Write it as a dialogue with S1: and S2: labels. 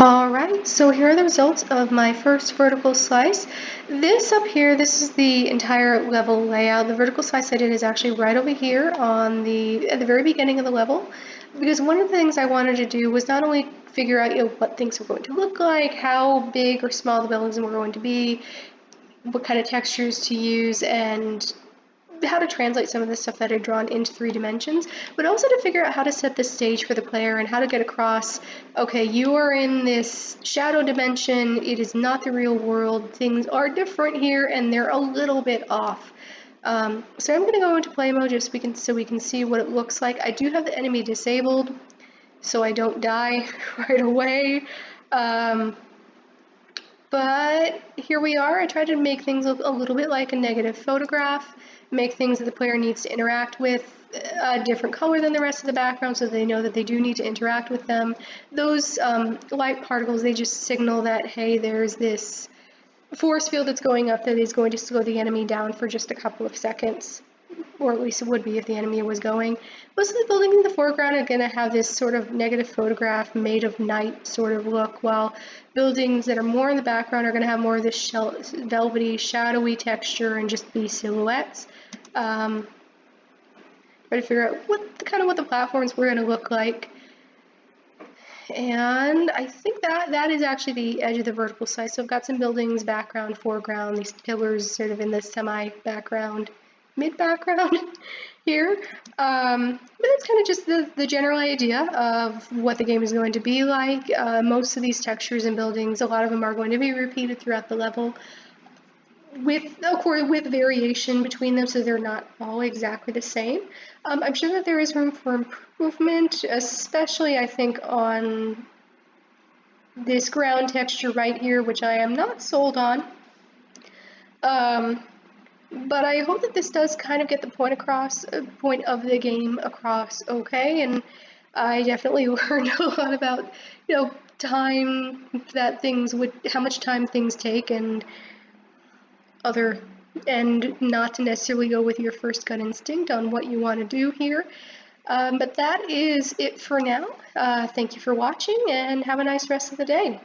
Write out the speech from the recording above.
S1: Alright, so here are the results of my first vertical slice. This up here, this is the entire level layout. The vertical slice I did is actually right over here at the very beginning of the level, because one of the things I wanted to do was not only figure out what things were going to look like, how big or small the buildings were going to be, what kind of textures to use, and how to translate some of the stuff that I'd drawn into 3 dimensions, but also to figure out how to set the stage for the player and how to get across, okay, you are in this shadow dimension, it is not the real world, things are different here, and they're a little bit off. So I'm going to go into play mode just so we can see what it looks like. I do have the enemy disabled, so I don't die right away. But here we are. I tried to make things look a little bit like a negative photograph, make things that the player needs to interact with a different color than the rest of the background so they know that they do need to interact with them. Those light particles, they just signal that, hey, there's this force field that's going up that is going to slow the enemy down for just a couple of seconds, or at least it would be if the enemy was going. Most of the buildings in the foreground are going to have this sort of negative photograph made of night sort of look, while buildings that are more in the background are going to have more of this velvety, shadowy texture and just be silhouettes. Try to figure out what the platforms were going to look like. And I think that is actually the edge of the vertical slice. So I've got some buildings, background, foreground, these pillars sort of in the semi-background, mid-background here. But it's kind of just the general idea of what the game is going to be like. Most of these textures and buildings, a lot of them are going to be repeated throughout the level, of course, with variation between them, so they're not all exactly the same. I'm sure that there is room for improvement, especially I think on this ground texture right here, which I am not sold on. But I hope that this does kind of get the point of the game across okay, and I definitely learned a lot about, time how much time things take, and not to necessarily go with your first gut instinct on what you want to do here. But that is it for now. Thank you for watching, and have a nice rest of the day.